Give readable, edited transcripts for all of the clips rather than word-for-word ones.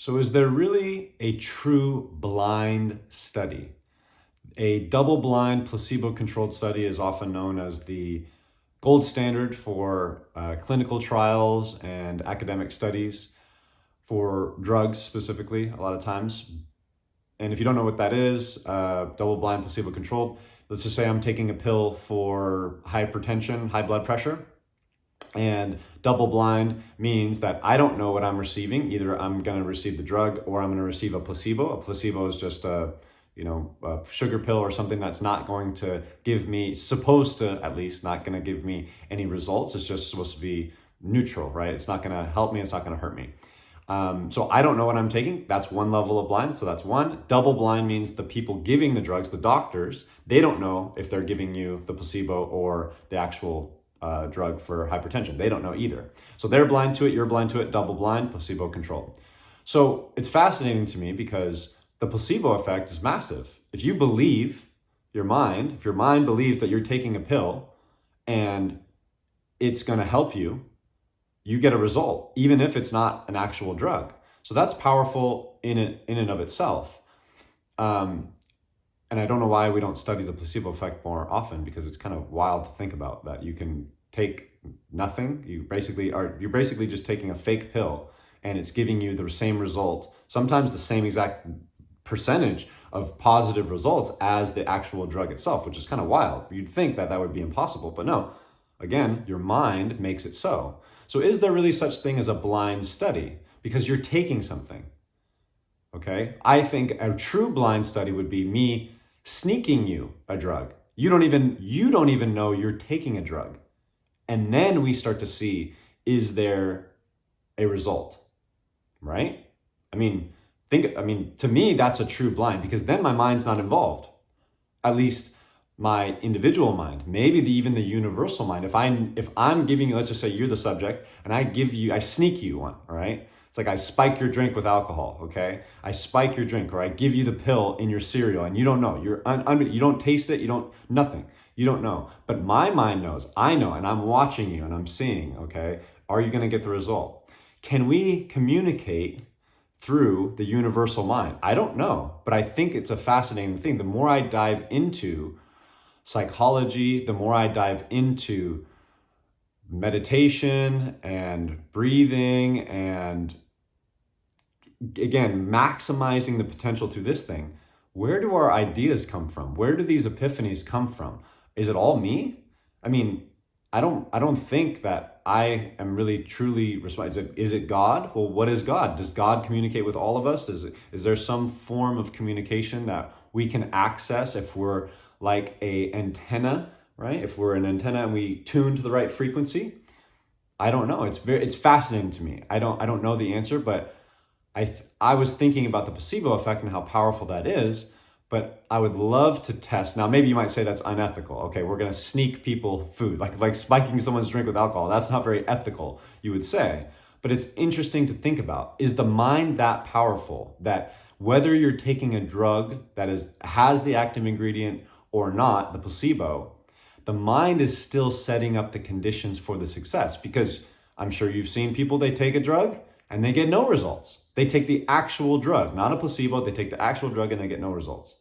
So is there really a true blind study? A double-blind placebo-controlled study is often known as the gold standard for clinical trials and academic studies for drugs specifically a lot of times. And if you don't know what that is, double-blind placebo-controlled, let's just say I'm taking a pill for hypertension, high blood pressure. And double blind means that I don't know what I'm receiving. Either I'm going to receive the drug or I'm going to receive a placebo. A placebo is just a sugar pill or something that's not going to give me, supposed to at least, not going to give me any results. It's just supposed to be neutral, right? It's not going to help me. It's not going to hurt me. So I don't know what I'm taking. That's one level of blind. So that's one. Double blind means the people giving the drugs, the doctors, they don't know if they're giving you the placebo or the actual drug for hypertension. They don't know either. So they're blind to it, you're blind to it, double blind, placebo controlled. So it's fascinating to me because the placebo effect is massive. If you believe if your mind believes that you're taking a pill and it's going to help you, you get a result, even if it's not an actual drug. So that's powerful in and of itself. And I don't know why we don't study the placebo effect more often, because it's kind of wild to think about that you can take nothing. You're basically just taking a fake pill and it's giving you the same result, sometimes the same exact percentage of positive results as the actual drug itself, which is kind of wild. You'd think that would be impossible, but no. Again, your mind makes it so. So is there really such thing as a blind study? Because you're taking something. Okay? I think a true blind study would be me sneaking you a drug. You don't even know you're taking a drug. And then we start to see, is there a result? Right? To me, that's a true blind, because then my mind's not involved. At least my individual mind, maybe even the universal mind. If I'm giving you, let's just say you're the subject, and I sneak you one, all right? It's like I spike your drink with alcohol, okay? I spike your drink, or I give you the pill in your cereal, and you don't know. You don't taste it, nothing. You don't know. But my mind knows, I know, and I'm watching you, and I'm seeing, okay? Are you gonna get the result? Can we communicate through the universal mind? I don't know, but I think it's a fascinating thing. The more I dive into psychology, the more I dive into meditation and breathing and, again, maximizing the potential through this thing, where do our ideas come from? Where do these epiphanies come from? Is it all me? I don't think that I am really truly responsible. Is it God? Well, what is God? Does God communicate with all of us? Is there some form of communication that we can access if we're like a antenna, right? If we're an antenna and we tune to the right frequency? I don't know. It's fascinating to me. I don't know the answer, but I was thinking about the placebo effect and how powerful that is, but I would love to test. Now, maybe you might say that's unethical. Okay, we're going to sneak people food, like spiking someone's drink with alcohol. That's not very ethical, you would say. But it's interesting to think about. Is the mind that powerful that whether you're taking a drug that has the active ingredient or not, the placebo, the mind is still setting up the conditions for the success? Because I'm sure you've seen people, they take a drug and they get no results. They take the actual drug, not a placebo. They take the actual drug and they get no results.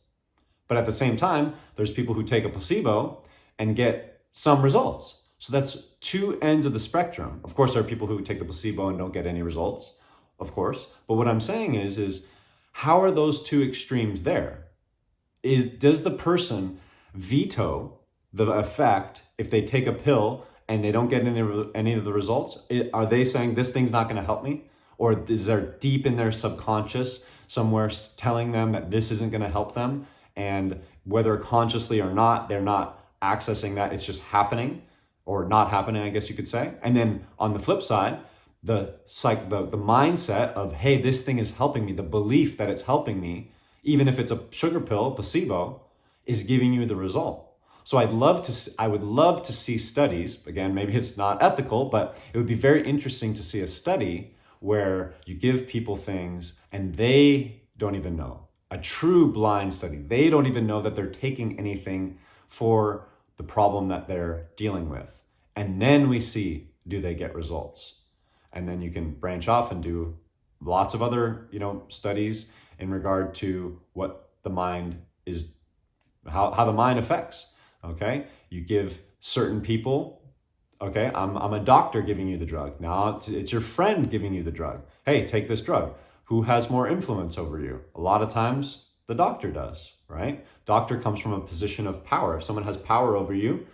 But at the same time, there's people who take a placebo and get some results. So that's two ends of the spectrum. Of course, there are people who take the placebo and don't get any results, of course. But what I'm saying is how are those two extremes there? Does the person veto the effect if they take a pill and they don't get any of the results? Are they saying this thing's not going to help me? Or is there deep in their subconscious somewhere telling them that this isn't going to help them? And whether consciously or not, they're not accessing that. It's just happening, or not happening, I guess you could say. And then on the flip side, the mindset of, hey, this thing is helping me, the belief that it's helping me, even if it's a sugar pill, placebo, is giving you the result. So I would love to see studies. Again, maybe it's not ethical, but it would be very interesting to see a study where you give people things and they don't even know. A true blind study. They don't even know that they're taking anything for the problem that they're dealing with. And then we see, do they get results? And then you can branch off and do lots of other, studies in regard to what the mind is, how the mind affects. Okay, you give certain people. Okay, I'm a doctor giving you the drug. Now it's your friend giving you the drug. Hey, take this drug. Who has more influence over you? A lot of times the doctor does, right? Doctor comes from a position of power. If someone has power over you,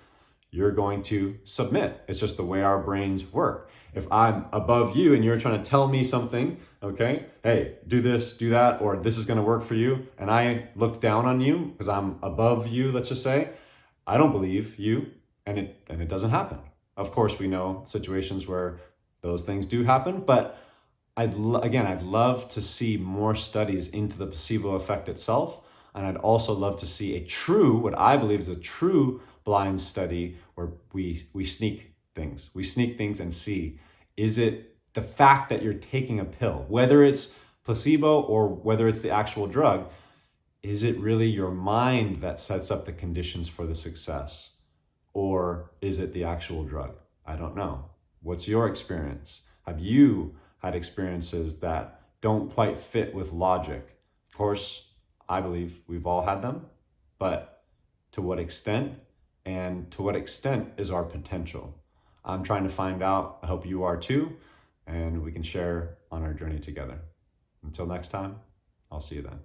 you're going to submit. It's just the way our brains work. If I'm above you and you're trying to tell me something, okay, hey, do this, do that, or this is going to work for you, and I look down on you because I'm above you, let's just say, I don't believe you, and it doesn't happen. Of course, we know situations where those things do happen, but I'd love to see more studies into the placebo effect itself, and I'd also love to see what I believe is a true blind study where we sneak things and see, is it the fact that you're taking a pill, whether it's placebo or whether it's the actual drug, is it really your mind that sets up the conditions for the success, or is it the actual drug? I don't know. What's your experience? Have you had experiences that don't quite fit with logic? Of course, I believe we've all had them, but to what extent, and to what extent is our potential? I'm trying to find out. I hope you are too, and we can share on our journey together. Until next time, I'll see you then.